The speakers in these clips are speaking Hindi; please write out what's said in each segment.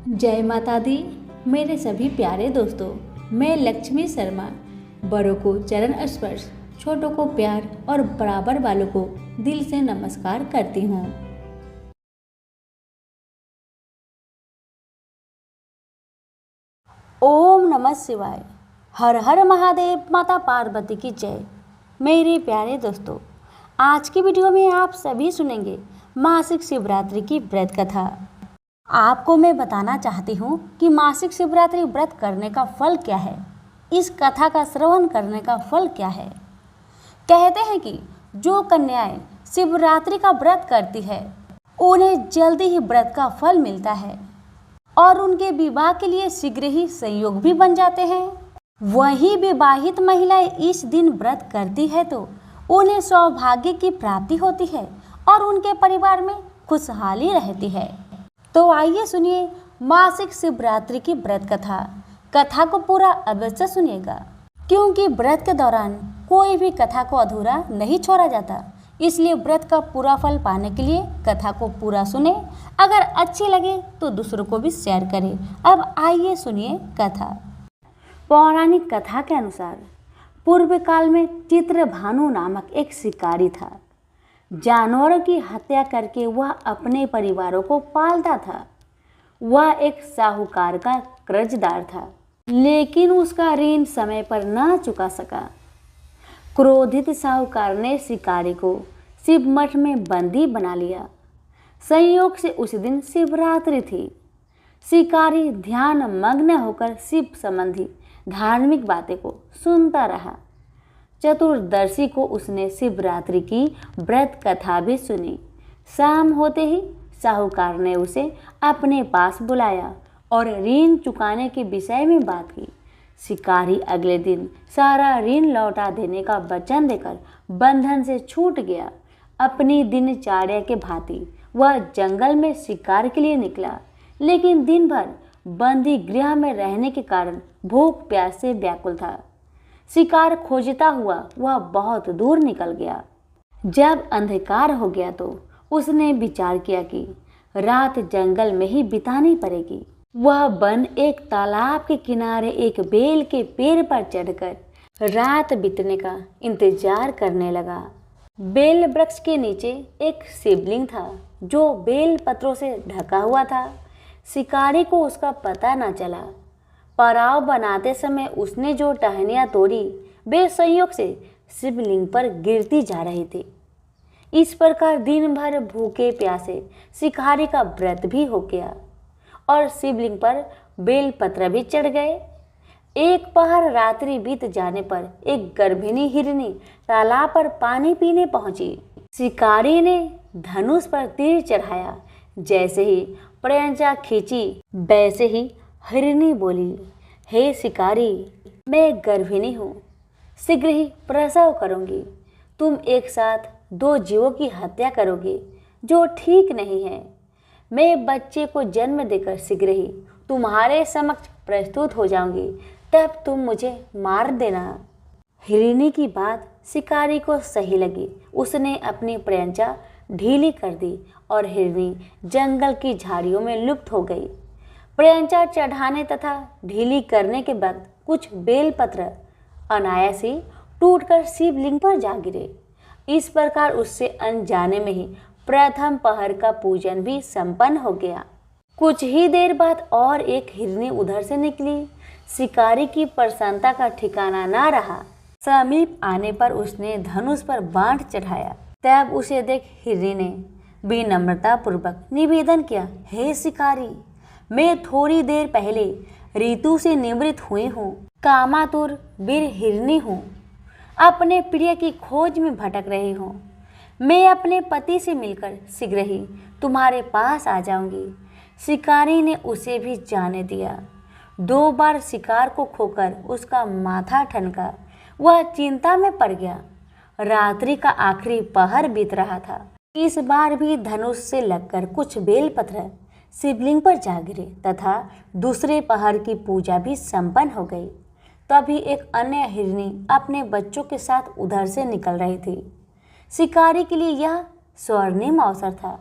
जय माता दी। मेरे सभी प्यारे दोस्तों, मैं लक्ष्मी शर्मा बड़ों को चरण स्पर्श, छोटों को प्यार और बराबर वालों को दिल से नमस्कार करती हूँ। ओम नमः शिवाय। हर हर महादेव। माता पार्वती की जय। मेरे प्यारे दोस्तों, आज की वीडियो में आप सभी सुनेंगे मासिक शिवरात्रि की व्रत कथा। आपको मैं बताना चाहती हूँ कि मासिक शिवरात्रि व्रत करने का फल क्या है, इस कथा का श्रवण करने का फल क्या है। कहते हैं कि जो कन्याएं शिवरात्रि का व्रत करती है उन्हें जल्दी ही व्रत का फल मिलता है और उनके विवाह के लिए शीघ्र ही संयोग भी बन जाते हैं। वहीं विवाहित महिलाएं इस दिन व्रत करती है तो उन्हें सौभाग्य की प्राप्ति होती है और उनके परिवार में खुशहाली रहती है। तो आइए सुनिए मासिक शिवरात्रि की व्रत कथा। कथा को पूरा अवश्य सुनिएगा, क्योंकि व्रत के दौरान कोई भी कथा को अधूरा नहीं छोड़ा जाता। इसलिए व्रत का पूरा फल पाने के लिए कथा को पूरा सुने। अगर अच्छी लगे तो दूसरों को भी शेयर करें। अब आइए सुनिए कथा। पौराणिक कथा के अनुसार पूर्व काल में चित्रभानु नामक एक शिकारी था। जानवरों की हत्या करके वह अपने परिवारों को पालता था। वह एक साहूकार का कर्जदार था, लेकिन उसका ऋण समय पर न चुका सका। क्रोधित साहूकार ने शिकारी को शिव मठ में बंदी बना लिया। संयोग से उस दिन शिवरात्रि थी। शिकारी ध्यान मग्न होकर शिव संबंधी धार्मिक बातें को सुनता रहा। चतुर्दशी को उसने शिवरात्रि की व्रत कथा भी सुनी। शाम होते ही साहूकार ने उसे अपने पास बुलाया और ऋण चुकाने के विषय में बात की। शिकारी अगले दिन सारा ऋण लौटा देने का वचन देकर बंधन से छूट गया। अपनी दिनचर्या के भांति वह जंगल में शिकार के लिए निकला, लेकिन दिन भर बंदी गृह में रहने के कारण भूख प्यास से व्याकुल था। शिकार खोजता हुआ वह बहुत दूर निकल गया। जब अंधकार हो गया तो उसने विचार किया कि रात जंगल में ही बितानी पड़ेगी। वह वन एक तालाब के किनारे एक बेल के पेड़ पर चढ़कर रात बीतने का इंतजार करने लगा। बेल वृक्ष के नीचे एक शिवलिंग था जो बेल पत्रों से ढका हुआ था। शिकारी को उसका पता न चला। पड़ाव बनाते समय उसने जो टहनियाँ तोड़ी वे संयोग से शिवलिंग पर गिरती जा रही थी। इस प्रकार दिन भर भूखे प्यासे शिकारी का व्रत भी हो गया और शिवलिंग पर बेलपत्र भी चढ़ गए। एक पहर रात्रि बीत जाने पर एक गर्भिणी हिरनी तालाब पर पानी पीने पहुंची। शिकारी ने धनुष पर तीर चढ़ाया। जैसे ही प्रयंचा खींची वैसे ही हिरनी बोली, हे शिकारी, मैं गर्भिणी हूँ, शीघ्र ही प्रसव करूँगी। तुम एक साथ दो जीवों की हत्या करोगे जो ठीक नहीं है। मैं बच्चे को जन्म देकर शीघ्र ही तुम्हारे समक्ष प्रस्तुत हो जाऊंगी, तब तुम मुझे मार देना। हिरनी की बात शिकारी को सही लगी। उसने अपनी प्रयंचा ढीली कर दी और हिरनी जंगल की झाड़ियों में लुप्त हो गई। प्रयंचा चढ़ाने तथा ढीली करने के बाद कुछ बेलपत्र अनायास ही टूटकर शिवलिंग पर जा गिरे। इस प्रकार उससे अनजाने में ही प्रथम पहर का पूजन भी संपन्न हो गया। कुछ ही देर बाद और एक हिरनी उधर से निकली। शिकारी की प्रसन्नता का ठिकाना ना रहा। समीप आने पर उसने धनुष पर बाण चढ़ाया। तब उसे देख हिरनी ने विनम्रता पूर्वक निवेदन किया, हे शिकारी, मैं थोड़ी देर पहले ऋतु से निवृत्त हुई हूँ। कामातुर वीर हिरनी हूँ। अपने प्रिय की खोज में भटक रही हूँ। मैं अपने पति से मिलकर शीघ्र ही तुम्हारे पास आ जाऊंगी। शिकारी ने उसे भी जाने दिया। 2 बार शिकार को खोकर उसका माथा ठनका। वह चिंता में पड़ गया। रात्रि का आखिरी पहर बीत रहा था। इस बार भी धनुष से लगकर कुछ बेलपत्र शिवलिंग पर जा गिरे तथा दूसरे पहर की पूजा भी संपन्न हो गई। तभी एक अन्य हिरनी अपने बच्चों के साथ उधर से निकल रही थी। शिकारी के लिए यह स्वर्णिम अवसर था।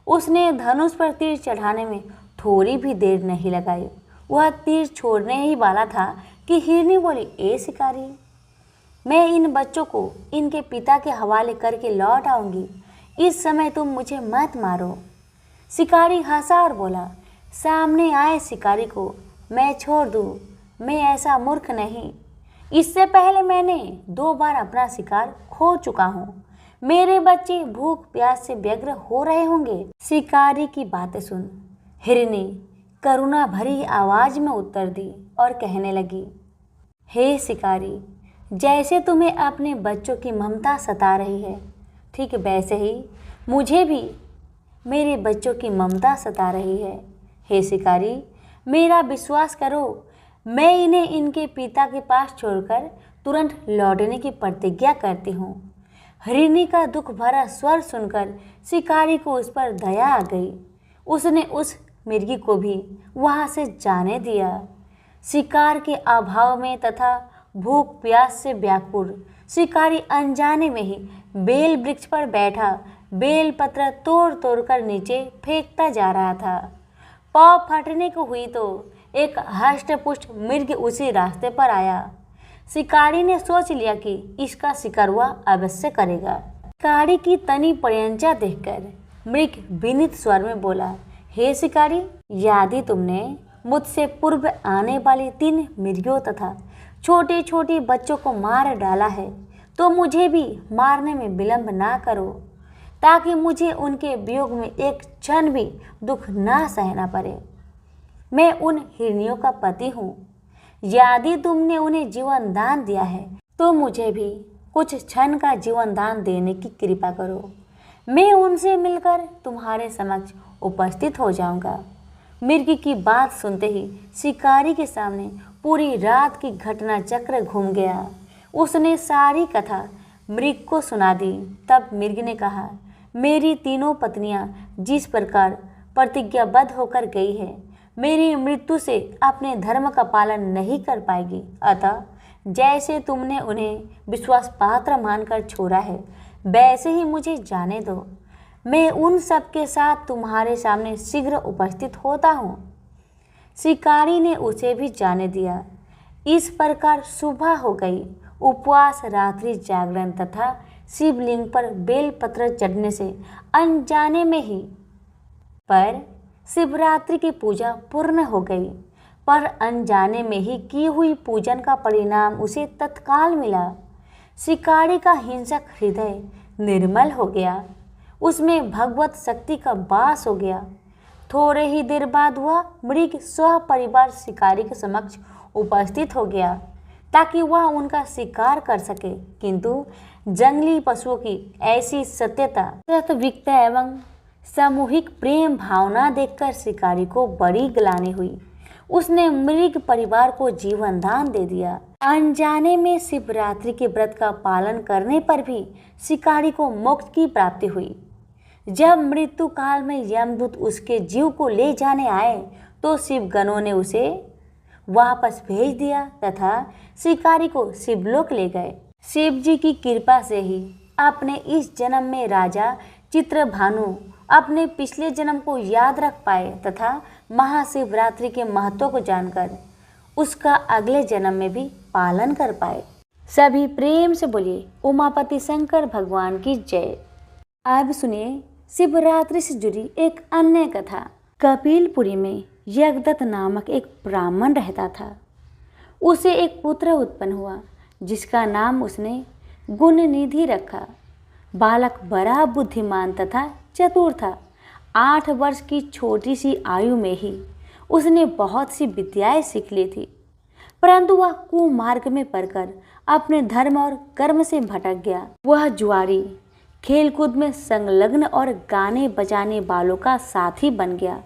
उसने धनुष पर तीर चढ़ाने में थोड़ी भी देर नहीं लगाई, वह तीर छोड़ने ही वाला था कि हिरनी बोली, ए शिकारी, मैं इन बच्चों को इनके पिता के हवाले करके लौट आऊंगी, इस समय तुम मुझे मत मारो। शिकारी हंसा और बोला, सामने आए शिकारी को मैं छोड़ दूं, मैं ऐसा मूर्ख नहीं। इससे पहले मैंने 2 बार अपना शिकार खो चुका हूँ। मेरे बच्चे भूख प्यास से व्यग्र हो रहे होंगे। शिकारी की बातें सुन हिरनी करुणा भरी आवाज में उत्तर दी और कहने लगी, हे शिकारी, जैसे तुम्हें अपने बच्चों की ममता सता रही है, ठीक वैसे ही मुझे भी मेरे बच्चों की ममता सता रही है। हे शिकारी, मेरा विश्वास करो, मैं इन्हें इनके पिता के पास छोड़कर तुरंत लौटने की प्रतिज्ञा करती हूँ। हिरनी का दुख भरा स्वर सुनकर शिकारी को उस पर दया आ गई। उसने उस मिर्गी को भी वहाँ से जाने दिया। शिकार के अभाव में तथा भूख प्यास से व्याकुल शिकारी अनजाने में ही बेल वृक्ष पर बैठा बेल पत्र तोड़ तोड़ कर नीचे फेंकता जा रहा था। पाँव फटने को हुई तो एक हष्ट-पुष्ट मृग उसी रास्ते पर आया। शिकारी ने सोच लिया कि इसका शिकार वह अवश्य करेगा। शिकारी की तनी पर्यंचा देखकर मृग विनीत स्वर में बोला, हे शिकारी, यदि तुमने मुझसे पूर्व आने वाली 3 मृगों तथा छोटे छोटे बच्चों को मार डाला है तो मुझे भी मारने में विलंब ना करो, ताकि मुझे उनके वियोग में एक क्षण भी दुख ना सहना पड़े। मैं उन हिरनियों का पति हूँ। यदि तुमने उन्हें जीवन दान दिया है तो मुझे भी कुछ क्षण का जीवन दान देने की कृपा करो। मैं उनसे मिलकर तुम्हारे समक्ष उपस्थित हो जाऊंगा। मृग की बात सुनते ही शिकारी के सामने पूरी रात की घटना चक्र घूम गया। उसने सारी कथा मृग को सुना दी। तब मृग ने कहा, मेरी 3 पत्नियां जिस प्रकार प्रतिज्ञाबद्ध होकर गई है, मेरी मृत्यु से अपने धर्म का पालन नहीं कर पाएगी। अतः जैसे तुमने उन्हें विश्वास पात्र मानकर छोड़ा है, वैसे ही मुझे जाने दो। मैं उन सब के साथ तुम्हारे सामने शीघ्र उपस्थित होता हूँ। शिकारी ने उसे भी जाने दिया। इस प्रकार सुबह हो गई। उपवास, रात्रि जागरण तथा शिवलिंग पर बेलपत्र चढ़ने से अनजाने में ही पर शिवरात्रि की पूजा पूर्ण हो गई। पर अनजाने में ही की हुई पूजन का परिणाम उसे तत्काल मिला। शिकारी का हिंसक हृदय निर्मल हो गया, उसमें भगवत शक्ति का वास हो गया। थोड़े ही देर बाद वह मृग स्व परिवार शिकारी के समक्ष उपस्थित हो गया ताकि वह उनका शिकार कर सके, किंतु जंगली पशुओं की ऐसी सत्यता, वास्तविकता एवं सामूहिक प्रेम भावना देखकर शिकारी को बड़ी ग्लानि हुई। उसने मृग परिवार को जीवन दान दे दिया। अनजाने में शिवरात्रि के व्रत का पालन करने पर भी शिकारी को मोक्ष की प्राप्ति हुई। जब मृत्यु काल में यमदूत उसके जीव को ले जाने आए तो शिवगणों ने उसे वापस भेज दिया तथा शिकारी को शिवलोक ले गए। शिव जी की कृपा से ही अपने इस जन्म में राजा चित्रभानु अपने पिछले जन्म को याद रख पाए तथा महाशिवरात्रि के महत्व को जानकर उसका अगले जन्म में भी पालन कर पाए। सभी प्रेम से बोलिए उमापति शंकर भगवान की जय। अब सुनिए शिवरात्रि से जुड़ी एक अन्य कथा। कपिलपुरी में यज्ञदत्त नामक एक ब्राह्मण रहता था। उसे एक पुत्र उत्पन्न हुआ जिसका नाम उसने गुणनिधि रखा। बालक बड़ा बुद्धिमान तथा चतुर था। 8 वर्ष की छोटी सी आयु में ही उसने बहुत सी विद्याएं सीख ली थी, परंतु वह कुमार्ग में पड़कर अपने धर्म और कर्म से भटक गया। वह जुआरी, खेलकूद में संलग्न और गाने बजाने वालों का साथी बन गया।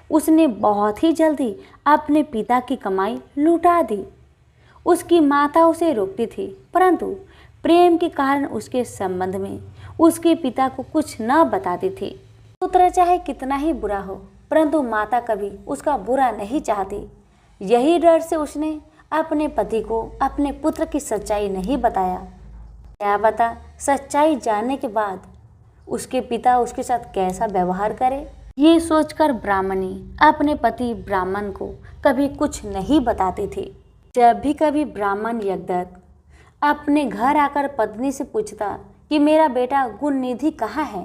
उसने बहुत ही जल्दी अपने पिता की कमाई लुटा दी। उसकी माता उसे रोकती थी, परंतु प्रेम के कारण उसके संबंध में उसके पिता को कुछ न बताती थी। पुत्र चाहे कितना ही बुरा हो, परंतु माता कभी उसका बुरा नहीं चाहती। यही डर से उसने अपने पति को अपने पुत्र की सच्चाई नहीं बताया। क्या पता सच्चाई जानने के बाद उसके पिता उसके साथ कैसा व्यवहार करे। ये सोचकर ब्राह्मणी अपने पति ब्राह्मण को कभी कुछ नहीं बताते थे। जब भी कभी ब्राह्मण यज्ञदत्त अपने घर आकर पत्नी से पूछता कि मेरा बेटा गुणनिधि कहाँ है,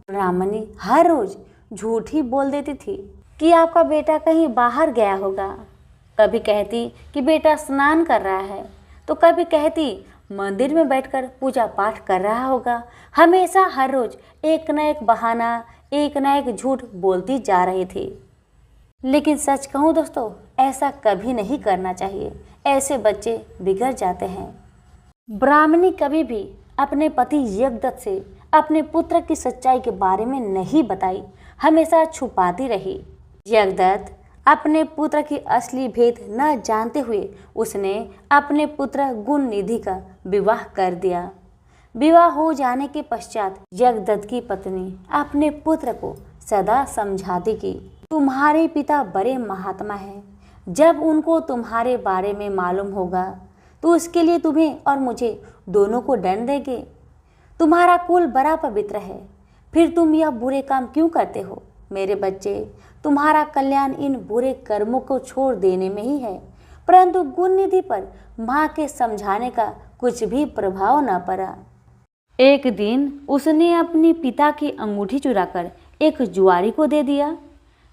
ब्राह्मणी हर रोज झूठ ही बोल देती थी कि आपका बेटा कहीं बाहर गया होगा। कभी कहती कि बेटा स्नान कर रहा है, तो कभी कहती मंदिर में बैठकर पूजा पाठ कर रहा होगा। हमेशा हर रोज एक न एक बहाना, एक न एक झूठ बोलती जा रही थी। लेकिन सच कहूँ दोस्तों, ऐसा कभी नहीं करना चाहिए, ऐसे बच्चे बिगड़ जाते हैं। ब्राह्मणी कभी भी अपने पति यज्ञदत्त से अपने पुत्र की सच्चाई के बारे में नहीं बताई, हमेशा छुपाती रही। यज्ञदत्त अपने पुत्र की असली भेद न जानते हुए उसने अपने पुत्र गुणनिधि का विवाह कर दिया। विवाह हो जाने के पश्चात यज्ञदत्त की पत्नी अपने पुत्र को सदा समझाती कि तुम्हारे पिता बड़े महात्मा हैं, जब उनको तुम्हारे बारे में मालूम होगा तो उसके लिए तुम्हें और मुझे दोनों को दंड देंगे। तुम्हारा कुल बड़ा पवित्र है, फिर तुम यह बुरे काम क्यों करते हो? मेरे बच्चे, तुम्हारा कल्याण इन बुरे कर्मों को छोड़ देने में ही है। परंतु गुणनिधि पर माँ के समझाने का कुछ भी प्रभाव न पड़ा। एक दिन उसने अपने पिता की अंगूठी चुराकर एक जुआरी को दे दिया।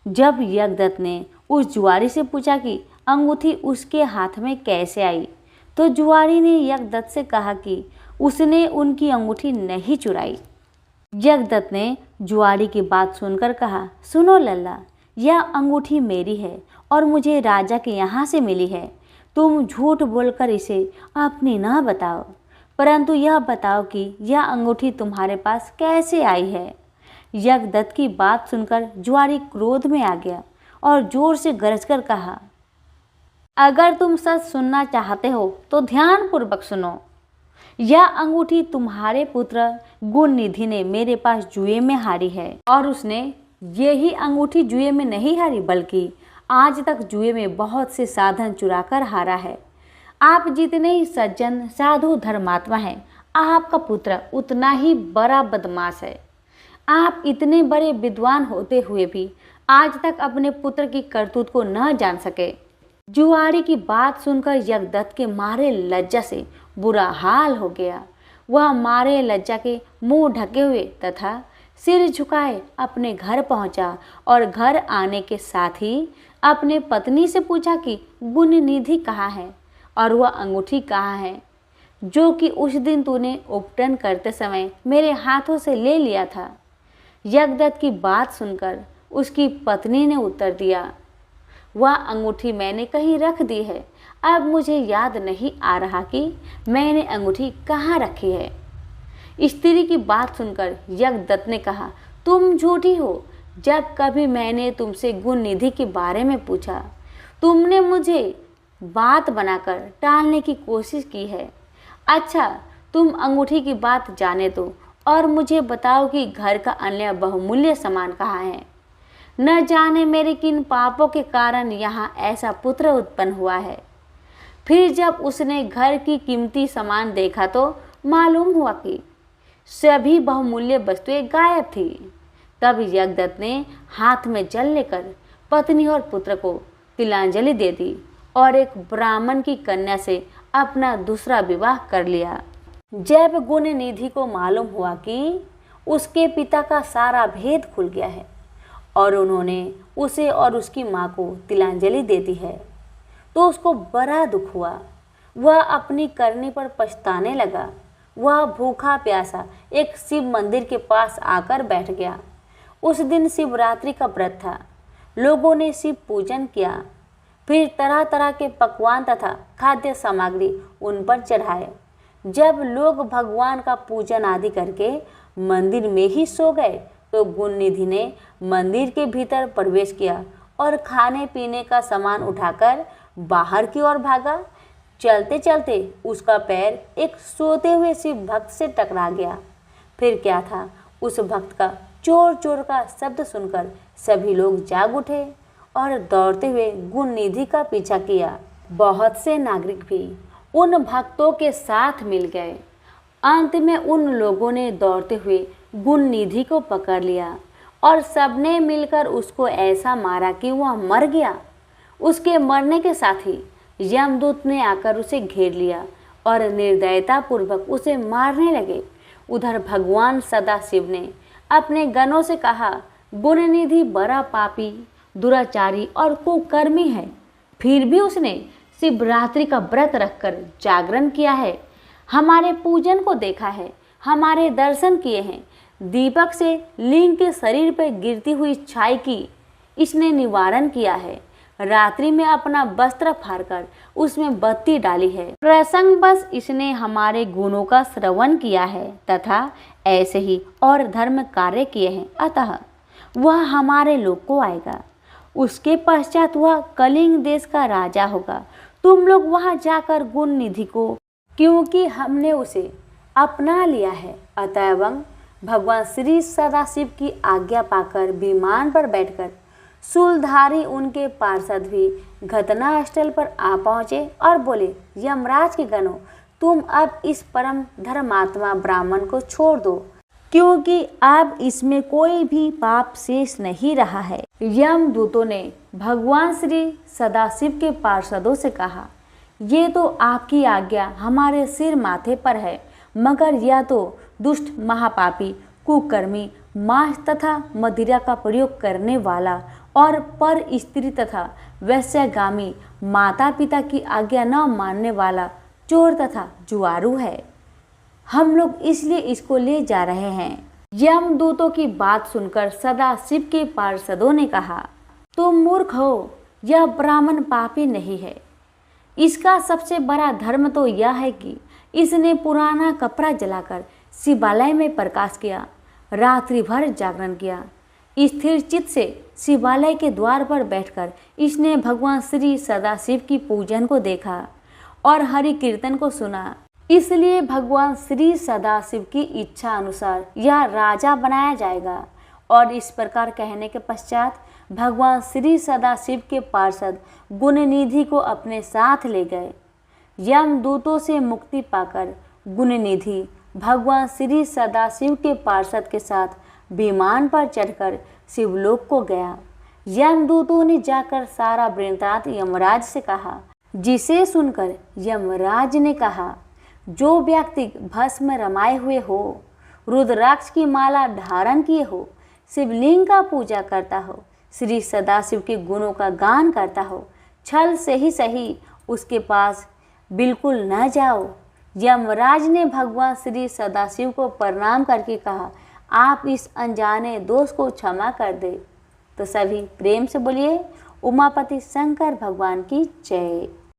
जब यज्ञदत्त ने उस जुआरी से पूछा कि अंगूठी उसके हाथ में कैसे आई, तो जुआरी ने यज्ञदत्त से कहा कि उसने उनकी अंगूठी नहीं चुराई। यज्ञदत्त ने जुआरी की बात सुनकर कहा, सुनो लल्ला, यह अंगूठी मेरी है और मुझे राजा के यहाँ से मिली है। तुम झूठ बोलकर इसे अपनी न बताओ, परंतु यह बताओ कि यह अंगूठी तुम्हारे पास कैसे आई है। यज्ञदत्त की बात सुनकर जुआरी क्रोध में आ गया और जोर से गरजकर कहा, अगर तुम सच सुनना चाहते हो तो ध्यानपूर्वक सुनो। यह अंगूठी तुम्हारे पुत्र गुणनिधि ने मेरे पास जुए में हारी है, और उसने यही अंगूठी जुए में नहीं हारी बल्कि आज तक जुए में बहुत से साधन चुराकर हारा है। आप जितने ही सज्जन साधु धर्मात्मा हैं, आपका पुत्र उतना ही बड़ा बदमाश है। आप इतने बड़े विद्वान होते हुए भी आज तक अपने पुत्र की करतूत को न जान सके। जुआरी की बात सुनकर यज्ञदत्त के मारे लज्जा से बुरा हाल हो गया। वह मारे लज्जा के मुंह ढके हुए तथा सिर झुकाए अपने घर पहुंचा और घर आने के साथ ही अपने पत्नी से पूछा कि गुणनिधि कहाँ है और वह अंगूठी कहाँ है जो कि उस दिन तूने उपटन करते समय मेरे हाथों से ले लिया था। यज्ञदत्त की बात सुनकर उसकी पत्नी ने उत्तर दिया, वह अंगूठी मैंने कहीं रख दी है। अब मुझे याद नहीं आ रहा कि मैंने अंगूठी कहाँ रखी है। स्त्री की बात सुनकर यज्ञदत्त ने कहा, तुम झूठी हो। जब कभी मैंने तुमसे गुणनिधि के बारे में पूछा, तुमने मुझे बात बनाकर टालने की कोशिश की है। अच्छा, तुम अंगूठी की बात जाने दो और मुझे बताओ कि घर का अन्य बहुमूल्य सामान कहाँ है। न जाने मेरे किन पापों के कारण यहाँ ऐसा पुत्र उत्पन्न हुआ है। फिर जब उसने घर की कीमती सामान देखा तो मालूम हुआ कि सभी बहुमूल्य वस्तुएं गायब थी। तब यज्ञदत्त ने हाथ में जल लेकर पत्नी और पुत्र को तिलांजलि दे दी और एक ब्राह्मण की कन्या से अपना दूसरा विवाह कर लिया। जब गुणनिधि को मालूम हुआ कि उसके पिता का सारा भेद खुल गया है और उन्होंने उसे और उसकी माँ को तिलांजलि दे दी है, तो उसको बड़ा दुख हुआ। वह अपनी करनी पर पछताने लगा। वह भूखा प्यासा एक शिव मंदिर के पास आकर बैठ गया। उस दिन शिवरात्रि का व्रत था। लोगों ने शिव पूजन किया, फिर तरह तरह के पकवान तथा खाद्य सामग्री उन पर चढ़ाए। जब लोग भगवान का पूजन आदि करके मंदिर में ही सो गए तो गुणनिधि ने मंदिर के भीतर प्रवेश किया और खाने पीने का सामान उठाकर बाहर की ओर भागा। चलते चलते उसका पैर एक सोते हुए शिव भक्त से टकरा गया। फिर क्या था, उस भक्त का चोर चोर का शब्द सुनकर सभी लोग जाग उठे और दौड़ते हुए गुणनिधि का पीछा किया। बहुत से नागरिक भी उन भक्तों के साथ मिल गए। अंत में उन लोगों ने दौड़ते हुए गुणनिधि को पकड़ लिया और सबने मिलकर उसको ऐसा मारा कि वह मर गया। उसके मरने के साथ ही यमदूत ने आकर उसे घेर लिया और निर्दयतापूर्वक उसे मारने लगे। उधर भगवान सदाशिव ने अपने गणों से कहा, गुणनिधि बड़ा पापी, दुराचारी और कुकर्मी है, फिर भी उसने शिवरात्रि का व्रत रखकर जागरण किया है, हमारे पूजन को देखा है, हमारे दर्शन किए हैं। दीपक से लिंग के शरीर पर गिरती हुई छाई की इसने निवारण किया है। रात्रि में अपना वस्त्र फाड़कर उसमें बत्ती डाली है। प्रसंग बस इसने हमारे गुणों का श्रवण किया है तथा ऐसे ही और धर्म कार्य किए हैं, अतः वह हमारे लोक को आएगा। उसके पश्चात वह कलिंग देश का राजा होगा। तुम लोग वहां जाकर गुण निधि को, क्योंकि हमने उसे अपना लिया है। अतएव भगवान श्री सदाशिव की आज्ञा पाकर विमान पर बैठकर शूलधारी उनके पार्षद भी घटनास्थल पर आ पहुंचे और बोले, यमराज के गणों, तुम अब इस परम धर्मात्मा ब्राह्मण को छोड़ दो, क्योंकि अब इसमें कोई भी पाप शेष नहीं रहा है। यमदूतों ने भगवान श्री सदाशिव के पार्षदों से कहा, ये तो आपकी आज्ञा हमारे सिर माथे पर है, मगर यह तो दुष्ट महापापी कुकर्मी मांस तथा मदिरा का प्रयोग करने वाला और पर स्त्री तथा वैश्यगामी माता पिता की आज्ञा न मानने वाला चोर तथा जुआरू है। हम लोग इसलिए इसको ले जा रहे हैं। यमदूतों की बात सुनकर सदाशिव के पार्षदों ने कहा, तुम मूर्ख हो, यह ब्राह्मण पापी नहीं है। इसका सबसे बड़ा धर्म तो यह है कि इसने पुराना कपड़ा जलाकर शिवालय में प्रकाश किया, रात्रि भर जागरण किया। स्थिर चित्त से शिवालय के द्वार पर बैठकर इसने भगवान श्री सदाशिव की पूजन को देखा और हरि कीर्तन को सुना। इसलिए भगवान श्री सदाशिव की इच्छा अनुसार यह राजा बनाया जाएगा। और इस प्रकार कहने के पश्चात भगवान श्री सदाशिव के पार्षद गुणनिधि को अपने साथ ले गए। यमदूतों से मुक्ति पाकर गुणनिधि भगवान श्री सदाशिव के पार्षद के साथ विमान पर चढ़कर शिवलोक को गया। यमदूतों ने जाकर सारा वृत्तांत यमराज से कहा, जिसे सुनकर यमराज ने कहा, जो व्यक्ति भस्म रमाए हुए हो, रुद्राक्ष की माला धारण किए हो, शिवलिंग का पूजा करता हो, श्री सदाशिव के गुणों का गान करता हो, छल से ही सही उसके पास बिल्कुल न जाओ। यमराज ने भगवान श्री सदाशिव को प्रणाम करके कहा, आप इस अनजाने दोष को क्षमा कर दे। तो सभी प्रेम से बोलिए उमापति शंकर भगवान की जय।